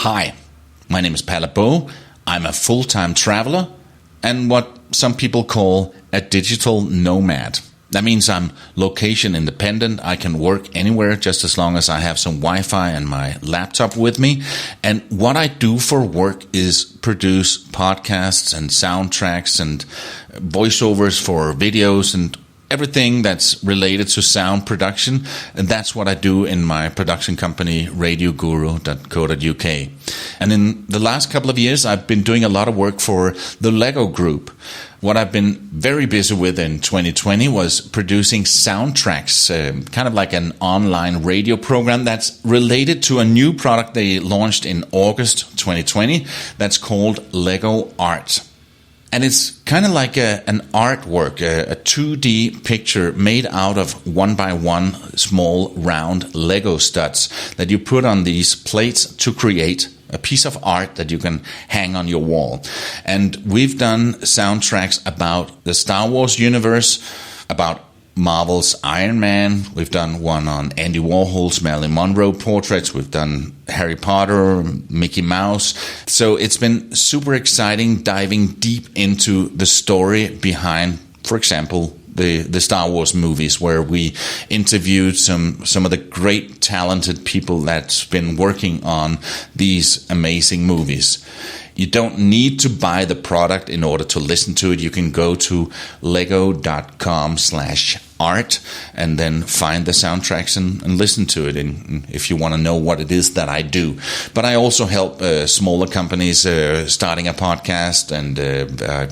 Hi, my name is Palle Bo. I'm a full-time traveler and what some people call a digital nomad. That means I'm location independent. I can work anywhere just as long as I have some Wi-Fi and my laptop with me. And what I do for work is produce podcasts and soundtracks and voiceovers for videos and everything that's related to sound production. And that's what I do in my production company, radioguru.co.uk. And in the last couple of years, I've been doing a lot of work for the Lego Group. What I've been very busy with in 2020 was producing soundtracks, kind of like an online radio program that's related to a new product they launched in August 2020 that's called Lego Art. And it's kind of like an artwork, a 2D picture made out of 1x1 small round Lego studs that you put on these plates to create a piece of art that you can hang on your wall. And we've done soundtracks about the Star Wars universe, about Marvel's Iron Man. We've done one on Andy Warhol's Marilyn Monroe portraits. We've done Harry Potter, Mickey Mouse. So it's been super exciting diving deep into the story behind, for example, the Star Wars movies, where we interviewed some of the great talented people that's been working on these amazing movies. You don't need to buy the product in order to listen to it. You can go to lego.com/art and then find the soundtracks and listen to it, and if you want to know what it is that I do. But I also help smaller companies starting a podcast, and I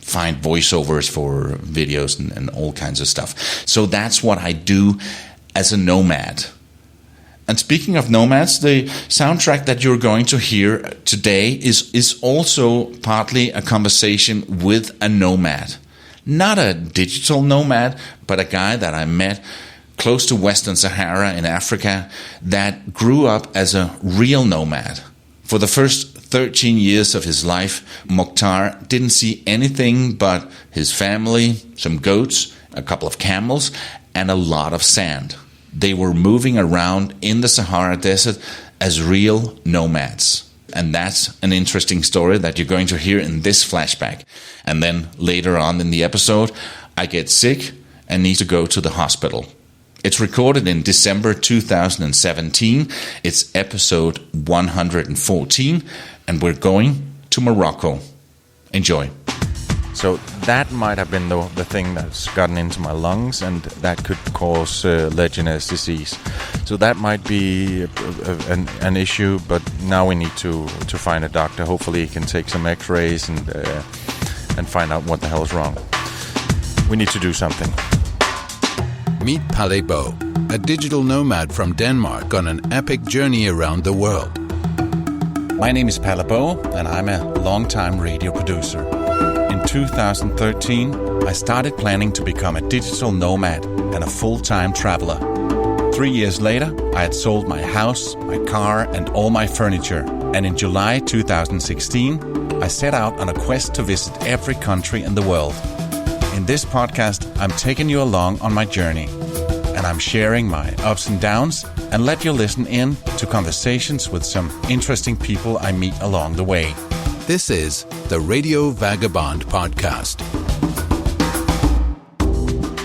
find voiceovers for videos and all kinds of stuff. So that's what I do as a nomad. And speaking of nomads, the soundtrack that you're going to hear today is also partly a conversation with a nomad. Not a digital nomad, but a guy that I met close to Western Sahara in Africa that grew up as a real nomad. For the first 13 years of his life, Mokhtar didn't see anything but his family, some goats, a couple of camels, and a lot of sand. They were moving around in the Sahara Desert as real nomads. And that's an interesting story that you're going to hear in this flashback. And then later on in the episode, I get sick and need to go to the hospital. It's recorded in December 2017. It's episode 114, and we're going to Morocco. Enjoy. So that might have been the thing that's gotten into my lungs, and that could cause Legionnaire's disease. So that might be an issue, but now we need to find a doctor. Hopefully he can take some x-rays and find out what the hell is wrong. We need to do something. Meet Palle Bo, a digital nomad from Denmark on an epic journey around the world. My name is Palle Bo, and I'm a long-time radio producer. In 2013, I started planning to become a digital nomad and a full-time traveler. 3 years later, I had sold my house, my car, and all my furniture. And in July 2016, I set out on a quest to visit every country in the world. In this podcast, I'm taking you along on my journey. And I'm sharing my ups and downs and let you listen in to conversations with some interesting people I meet along the way. This is the Radio Vagabond podcast.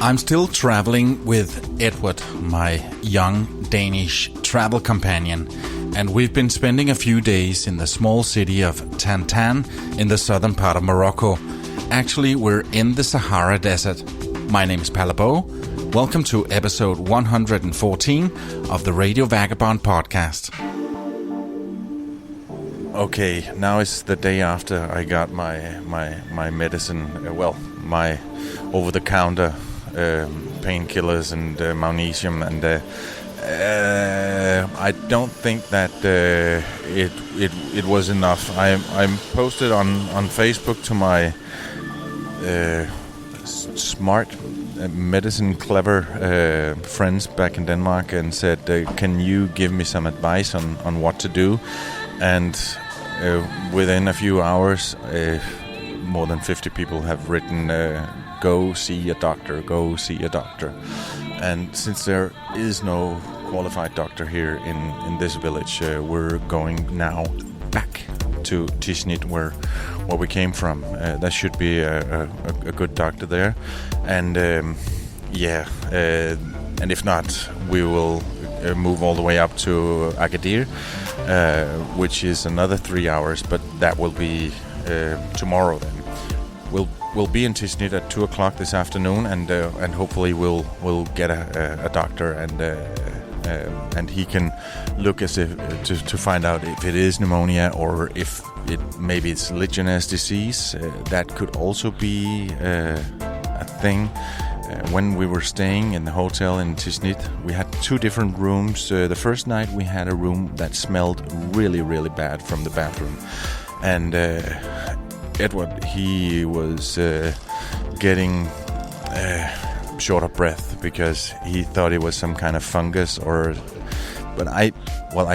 I'm still traveling with Edward, my young Danish travel companion, and we've been spending a few days in the small city of Tantan in the southern part of Morocco. Actually, we're in the Sahara Desert. My name is Palle Bo. Welcome to episode 114 of the Radio Vagabond podcast. Okay, now it's the day after I got my medicine, my over-the-counter painkillers and magnesium, and I don't think that it was enough. I posted on Facebook to my smart medicine clever friends back in Denmark and said, can you give me some advice on what to do? And within a few hours, more than 50 people have written, go see a doctor, go see a doctor. And since there is no qualified doctor here in this village. We're going now back to Tishnit, where we came from. There should be a good doctor there, and and if not, we will move all the way up to Agadir, which is another 3 hours, but that will be tomorrow. Then we'll be in Tishnit at 2 o'clock this afternoon, and hopefully we'll get a doctor, and he can look as if to find out if it is pneumonia or if maybe it's Legionnaires' disease. That could also be a thing. When we were staying in the hotel in Tishnit, we had 2 different rooms. The first night we had a room that smelled really, really bad from the bathroom, and Edward, he was getting short of breath because he thought it was some kind of fungus but I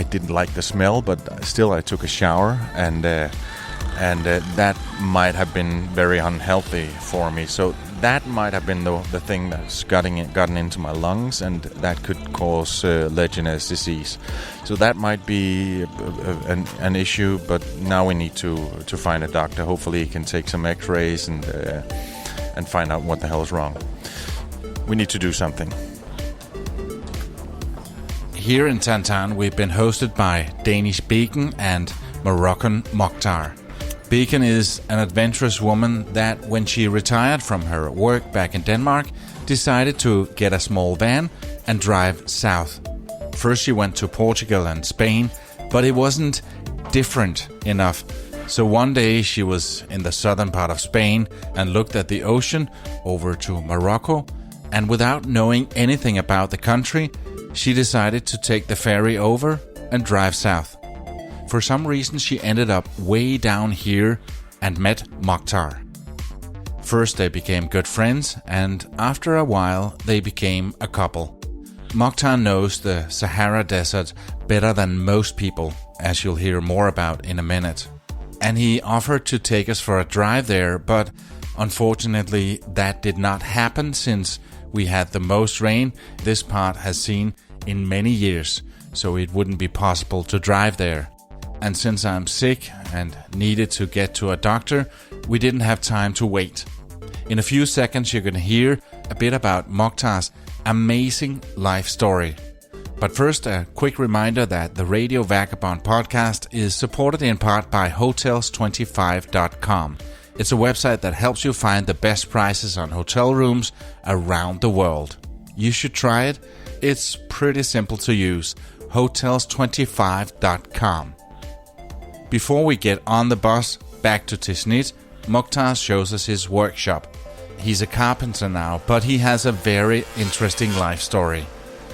didn't like the smell, but still I took a shower, and that might have been very unhealthy for me. So that might have been the thing that's gotten into my lungs, and that could cause Legionnaires' disease. So that might be an issue, but now we need to find a doctor. Hopefully he can take some x-rays and find out what the hell is wrong. We need to do something. Here in Tantan, we've been hosted by Danish Beacon and Moroccan Mokhtar. Beacon is an adventurous woman that, when she retired from her work back in Denmark, decided to get a small van and drive south. First she went to Portugal and Spain, but it wasn't different enough. So one day she was in the southern part of Spain and looked at the ocean over to Morocco, and without knowing anything about the country, she decided to take the ferry over and drive south. For some reason she ended up way down here and met Mokhtar. First they became good friends, and after a while they became a couple. Mokhtar knows the Sahara Desert better than most people, as you'll hear more about in a minute. And he offered to take us for a drive there, but unfortunately that did not happen since we had the most rain this part has seen in many years, so it wouldn't be possible to drive there. And since I'm sick and needed to get to a doctor, we didn't have time to wait. In a few seconds you're going to hear a bit about Mokhtar's amazing life story. But first, a quick reminder that the Radio Vagabond podcast is supported in part by Hotels25.com. It's a website that helps you find the best prices on hotel rooms around the world. You should try it. It's pretty simple to use. Hotels25.com. Before we get on the bus back to Tishnit, Mokhtar shows us his workshop. He's a carpenter now, but he has a very interesting life story.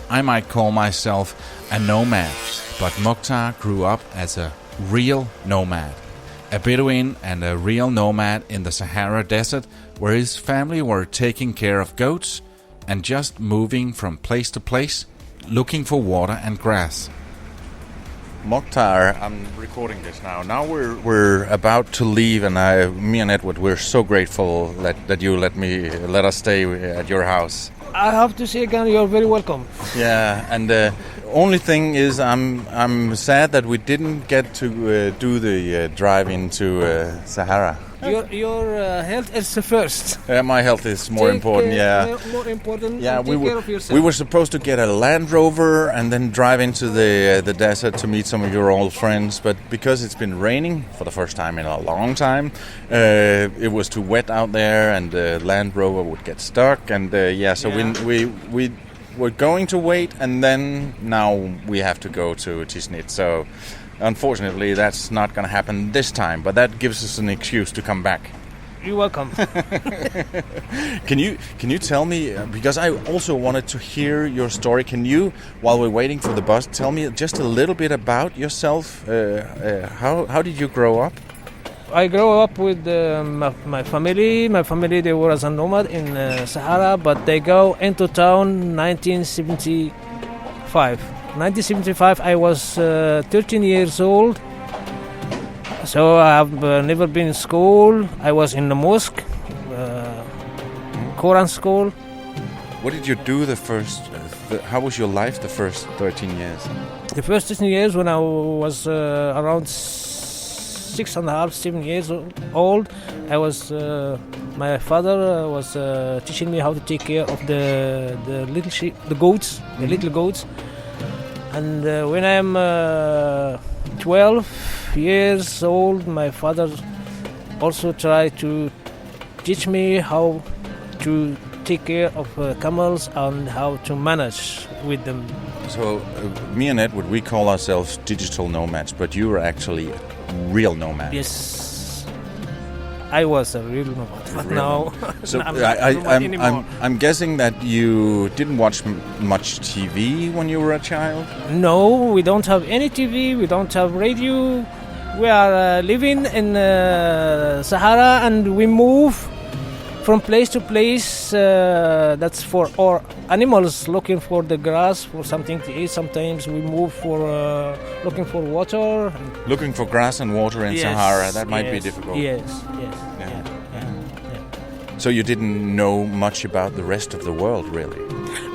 I might call myself a nomad, but Mokhtar grew up as a real nomad. A Bedouin and a real nomad in the Sahara Desert, where his family were taking care of goats and just moving from place to place, looking for water and grass. Mokhtar, I'm recording this now. Now we're about to leave, and me and Edward, we're so grateful that you let us stay at your house. I have to say again, you're very welcome. Yeah, and the only thing is, I'm sad that we didn't get to do the drive into Sahara. Your health is first. My health is more important. More important. Yeah, take care of yourself. we were supposed to get a Land Rover and then drive into the desert to meet some of your old friends, but because it's been raining for the first time in a long time, it was too wet out there, and the Land Rover would get stuck, and we were going to wait, and then now we have to go to Tishnit. So unfortunately, that's not going to happen this time, but that gives us an excuse to come back. You're welcome. Can you tell me, because I also wanted to hear your story, can you, while we're waiting for the bus, tell me just a little bit about yourself? How did you grow up? I grew up with my family. My family, they were as a nomad in Sahara, but they go into town 1975. 1975, I was 13 years old, so I have never been in school. I was in the mosque, Quran school. What did you do the first how was your life the first 13 years? The first 13 years when I was around 6.5, 7 years old, I was my father was teaching me how to take care of the little sheep, the goats, the little goats. And when I'm 12 years old, my father also tried to teach me how to take care of camels and how to manage with them. So me and Edward, we call ourselves digital nomads, but you were actually real nomad. Yes, I was a real nomad, but now So I'm not a nomad anymore. I'm guessing that you didn't watch much TV when you were a child? No, we don't have any TV, we don't have radio. We are living in Sahara, and we move from place to place. That's for our animals looking for the grass, for something to eat. Sometimes we move for looking for water. Looking for grass and water in Yes, Sahara, that might be yes, difficult. Yes. So you didn't know much about the rest of the world, really?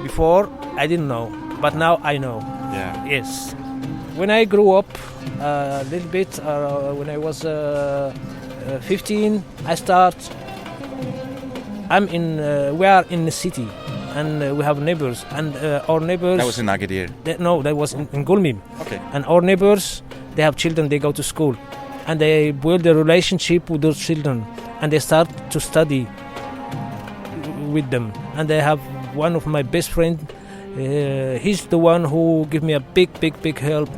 Before, I didn't know, but now I know. Yeah. Yes. When I grew up a little bit, when I was 15, we are in the city, and we have neighbors, and our neighbors... That was in Agadir? No, that was in Gulmim. Okay. And our neighbors, they have children, they go to school, and they build a relationship with those children, and they start to study with them. And they have one of my best friends, he's the one who gave me a big help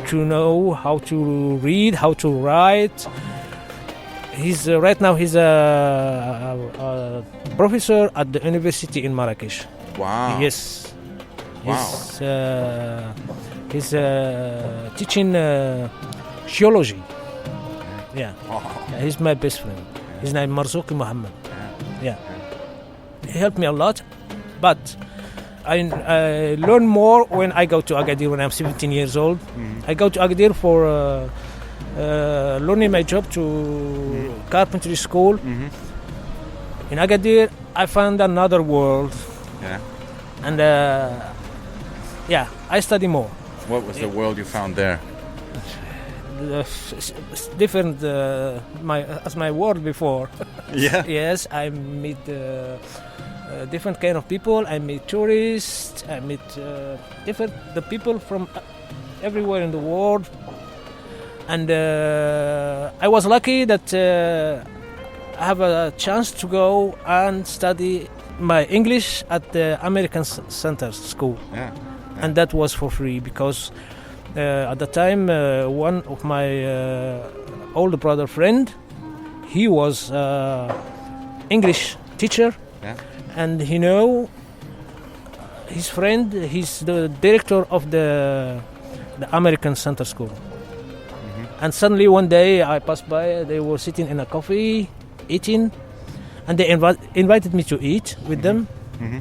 to know how to read, how to write. He's right now he's a professor at the university in Marrakesh. Wow. Yes. Wow. He's teaching geology. Yeah. Wow. He's my best friend. His name is Marzouk Mohammed. Yeah. He helped me a lot, but I learn more when I go to Agadir when I'm 17 years old. I go to Agadir for learning my job to carpentry school. In Agadir, I found another world. Yeah. And I study more. What was the world you found there? It's different as my world before. Yeah. Yes, I meet different kind of people. I meet tourists. I meet the people from everywhere in the world. And I was lucky that I have a chance to go and study my English at the American Center School. Yeah. And that was for free because at the time one of my older brother friend, he was English teacher. Yeah. And his friend, he's the director of the American Center School. And suddenly one day I passed by, they were sitting in a coffee, eating, and they invited me to eat with them.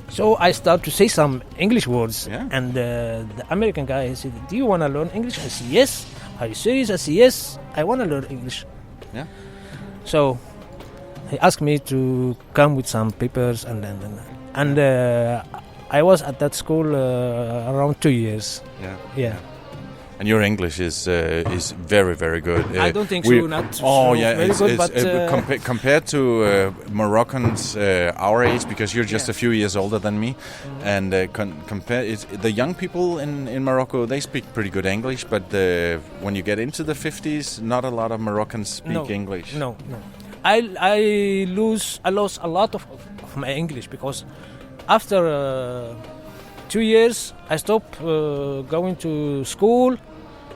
So I started to say some English words. Yeah. And the American guy said, "Do you want to learn English?" I said, "Yes." "Are you serious?" I said, "Yes, I want to learn English." Yeah. So he asked me to come with some papers, and I was at that school around 2 years. Yeah. Yeah. And your English is very, very good. I don't think so. Not so very good, but compared to Moroccans our age, because you're just a few years older than me, and the young people in Morocco, they speak pretty good English, but when you get into the 50s, not a lot of Moroccans speak English. No. I lost a lot of my English because after 2 years I stopped going to school.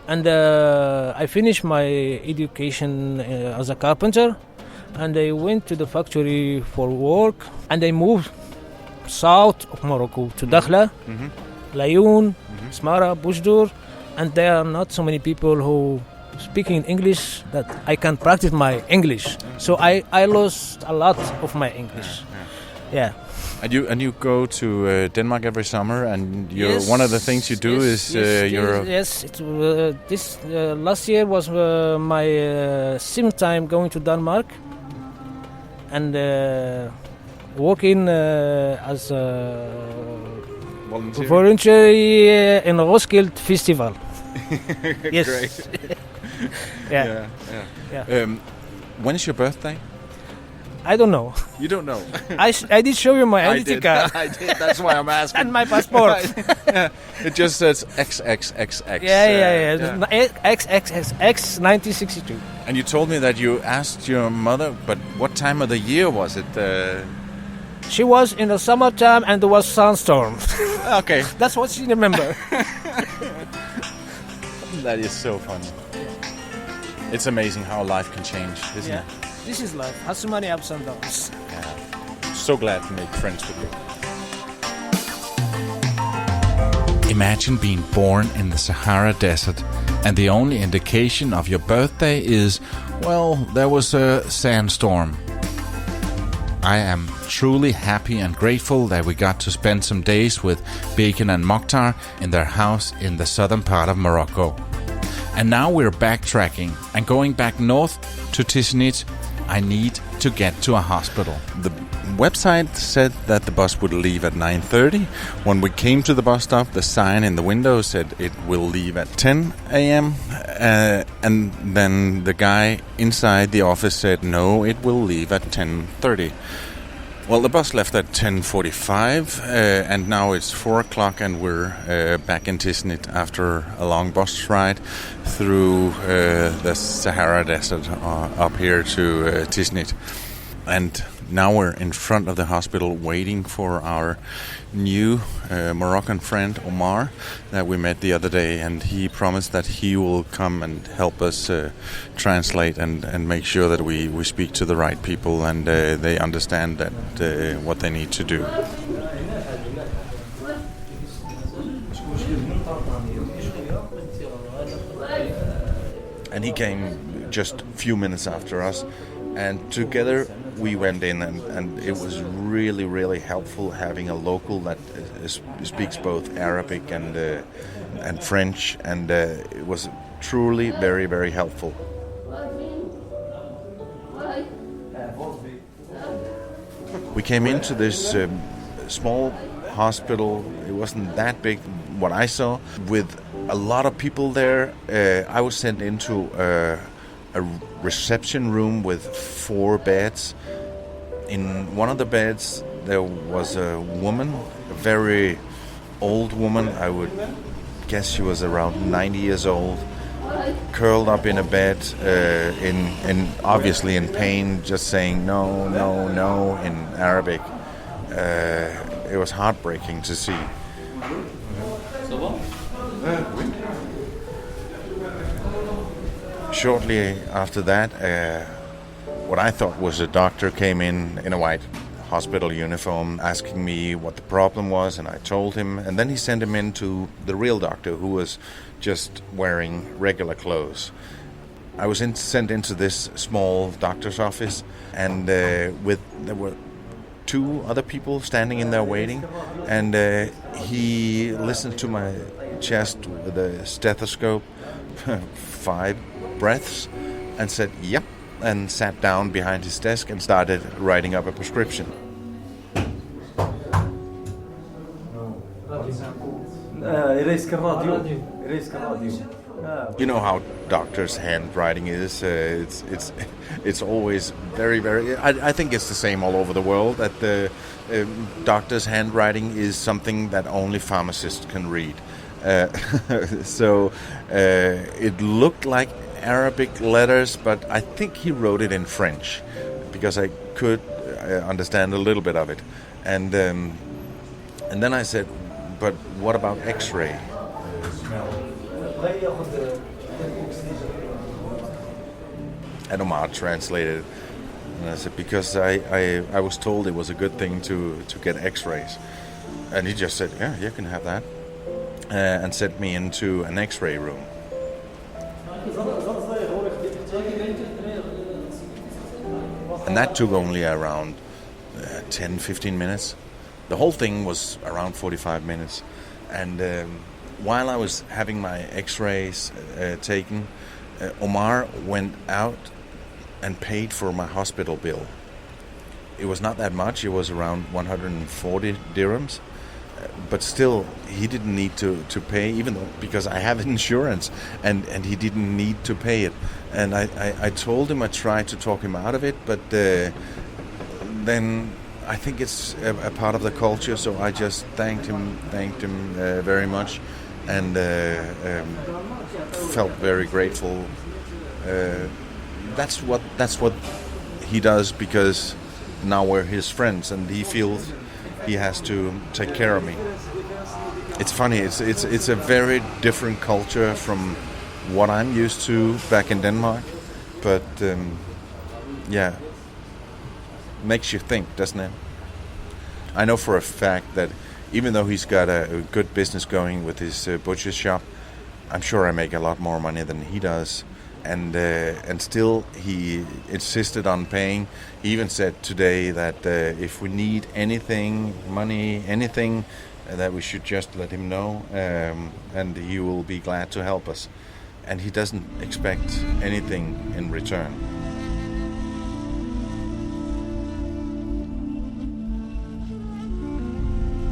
And I finished my education as a carpenter, and I went to the factory for work, and I moved south of Morocco to Dakhla, Layoun, Smara, Boujdour, and there are not so many people who speak in English that I can practice my English. So I lost a lot of my English. Yeah. And you go to Denmark every summer, and one of the things you do is this last year was my 7th time going to Denmark and working as Volunteer in Roskilde Festival. Yes. Great. Yeah. Yeah. When is your birthday? I don't know. You don't know. I did show you my identity card I did. That's why I'm asking. and my passport. It just says XXXX. Yeah. XXXX 1962. And you told me that you asked your mother, but what time of the year was it? She was in the summertime and there was sandstorm. Okay. That's what she remember. That is so funny. It's amazing how life can change, isn't it? This is life. Has so many ups and downs. Yeah. So glad to make friends with you. Imagine being born in the Sahara Desert and the only indication of your birthday is, well, there was a sandstorm. I am truly happy and grateful that we got to spend some days with Bacon and Mokhtar in their house in the southern part of Morocco. And now we're backtracking and going back north to Tiznit. I need to get to a hospital. The website said that the bus would leave at 9:30. When we came to the bus stop, the sign in the window said it will leave at 10 a.m. And then the guy inside the office said, no, it will leave at 10:30. Well, the bus left at 10:45, and now it's 4 o'clock, and we're back in Tiznit after a long bus ride through the Sahara Desert up here to Tiznit. And now we're in front of the hospital waiting for our new Moroccan friend Omar that we met the other day, and he promised that he will come and help us translate and make sure that we speak to the right people and they understand that what they need to do. And he came just a few minutes after us, and together we went in, and it was really, really helpful having a local that speaks both Arabic and French, and it was truly very, very helpful. We came into this small hospital. It wasn't that big, what I saw, with a lot of people there. I was sent into a reception room with 4 beds. In one of the beds there was a woman, a very old woman. I would guess she was around 90 years old, curled up in a bed, in obviously in pain, just saying no, no, no in Arabic. It was heartbreaking to see. Shortly after that, what I thought was a doctor came in a white hospital uniform, asking me what the problem was, and I told him, and then he sent him in to the real doctor, who was just wearing regular clothes. I was sent into this small doctor's office, and there were 2 other people standing in there waiting, and he listened to my chest with a stethoscope, 5 breaths, and said, yep, and sat down behind his desk and started writing up a prescription. You know how doctors' handwriting is. It's always very, very... I think it's the same all over the world, that the doctor's handwriting is something that only pharmacists can read. So it looked like Arabic letters, but I think he wrote it in French, because I could understand a little bit of it. And then I said, but what about X-ray? And Omar translated, and I said, because I was told it was a good thing to get X-rays. And he just said, yeah, you can have that, and sent me into an X-ray room. And that took only around 10-15 minutes. The whole thing was around 45 minutes. And while I was having my X-rays taken, Omar went out and paid for my hospital bill. It was not that much. It was around 140 dirhams. but still, he didn't need to pay, even though, because I have insurance, and he didn't need to pay it. And I told him, I tried to talk him out of it, but then I think it's a part of the culture, so I just thanked him very much, and felt very grateful. That's what he does, because now we're his friends, and he feels he has to take care of me. It's funny. It's a very different culture from what I'm used to back in Denmark, but makes you think, doesn't it? I know for a fact that even though he's got a good business going with his butcher shop, I'm sure I make a lot more money than he does. And still he insisted on paying. He even said today that if we need anything, money, anything, that we should just let him know, and he will be glad to help us. And he doesn't expect anything in return.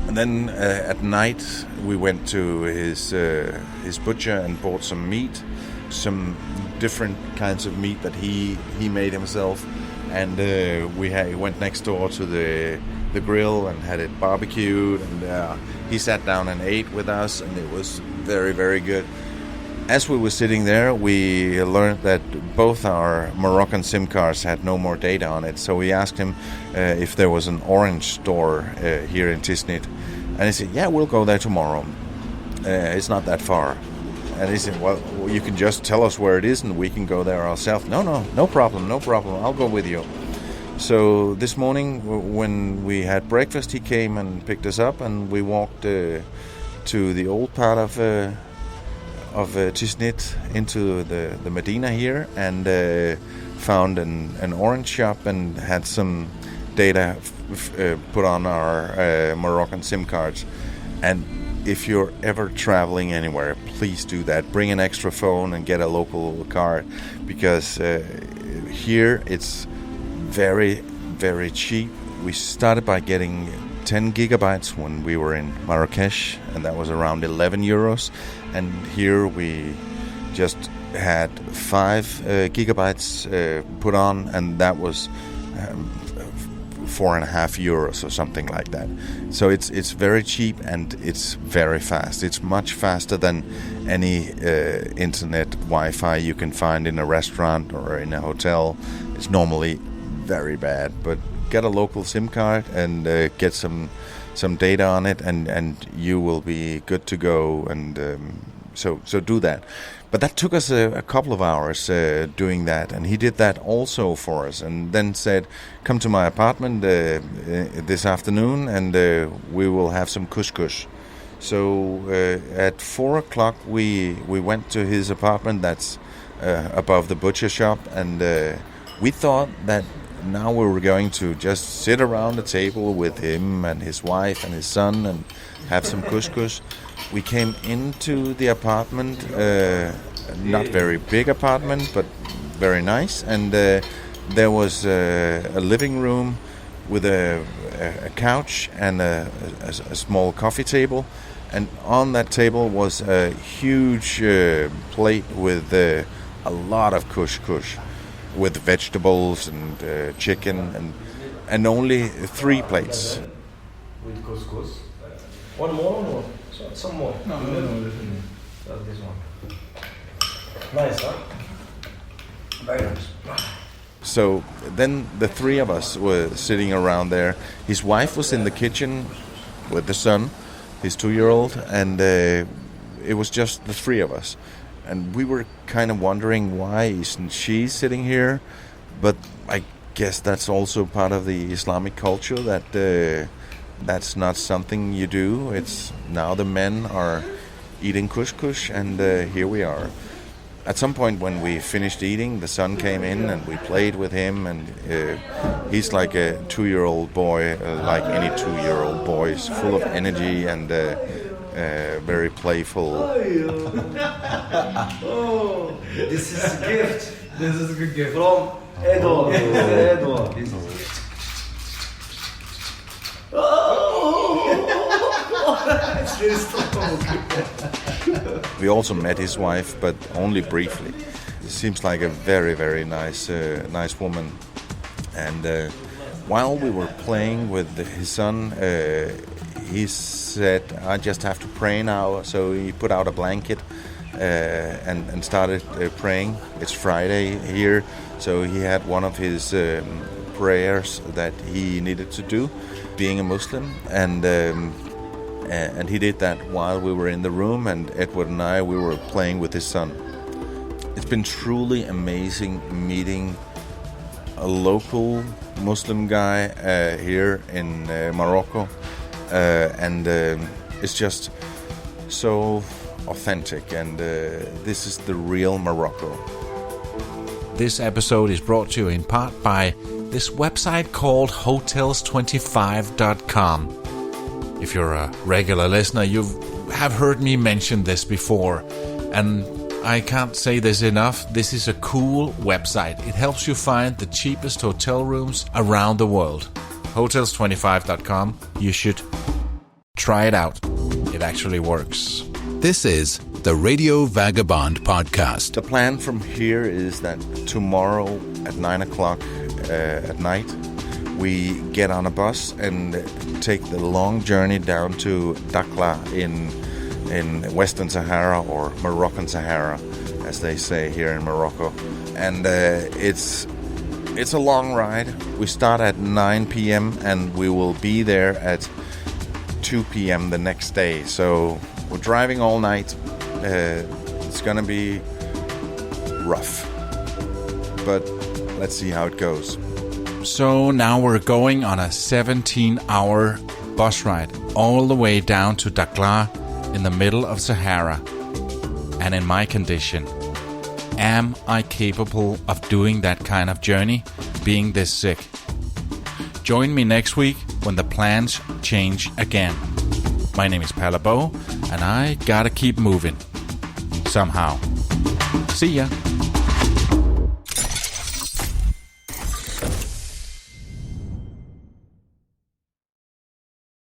And then at night we went to his butcher and bought some meat, some different kinds of meat that he made himself, and we went next door to the grill and had it barbecued, and he sat down and ate with us, and it was very, very good. As we were sitting there, we learned that both our Moroccan SIM cards had no more data on it, so we asked him if there was an Orange store here in Tisnit, and he said, yeah, we'll go there tomorrow. It's not that far. And he said, well, you can just tell us where it is and we can go there ourselves. No problem, I'll go with you. So this morning when we had breakfast, he came and picked us up, and we walked to the old part of Tisnit, into the Medina here, and found an orange shop and had some data put on our Moroccan SIM cards. And if you're ever traveling anywhere, please do that. Bring an extra phone and get a local card, because here it's very, very cheap. We started by getting 10 gigabytes when we were in Marrakesh, and that was around 11 euros. And here we just had 5 gigabytes put on, and that was 4.5 euros or something like that. So it's very cheap, and it's very fast. It's much faster than any internet Wi-Fi you can find in a restaurant or in a hotel. It's normally very bad, but get a local SIM card and get some data on it, and you will be good to go. And so do that. But that took us a couple of hours doing that, and he did that also for us, and then said, come to my apartment this afternoon, and we will have some couscous. So at 4 o'clock we went to his apartment that's above the butcher shop, and we thought that now we were going to just sit around the table with him and his wife and his son and have some couscous. We came into the apartment, not very big apartment, but very nice, and there was a living room with a couch and a small coffee table, and on that table was a huge plate with a lot of couscous, with vegetables and chicken, and only 3 plates. With couscous. One more or no? Some more? No. This one. Nice, huh? Very nice. So then the 3 of us were sitting around there. His wife was in the kitchen with the son, his 2-year-old, and it was just the 3 of us. And we were kind of wondering, why isn't she sitting here? But I guess that's also part of the Islamic culture, that that's not something you do. It's now the men are eating couscous, and here we are. At some point when we finished eating, the son came in and we played with him, and he's like a 2-year-old boy, like any 2-year-old boy. He's full of energy and very playful. Oh, this is a gift. This is a good gift from Edo. Edo. Oh. We also met his wife, but only briefly. She seems like a very, very nice woman. And while we were playing with his son, he said, "I just have to pray now." So he put out a blanket and started praying. It's Friday here, so he had one of his prayers that he needed to do, being a Muslim, and he did that while we were in the room, and Edward and we were playing with his son. It's been truly amazing meeting a local Muslim guy here in Morocco, and it's just so authentic, and this is the real Morocco. This episode is brought to you in part by this website called hotels25.com. If you're a regular listener, you have heard me mention this before, and I can't say this enough. This is a cool website. It helps you find the cheapest hotel rooms around the world. Hotels25.com. You should try it out. It actually works. This is the Radio Vagabond podcast. The plan from here is that tomorrow at 9 o'clock at night, we get on a bus and take the long journey down to Dakhla in Western Sahara, or Moroccan Sahara, as they say here in Morocco. And it's a long ride. We start at 9 p.m. and we will be there at 2 p.m. the next day. So we're driving all night. It's going to be rough, but let's see how it goes. So now we're going on a 17-hour bus ride all the way down to Dakhla in the middle of Sahara. And in my condition, am I capable of doing that kind of journey, being this sick? Join me next week when the plans change again. My name is Palabo, and I gotta keep moving. Somehow. See ya.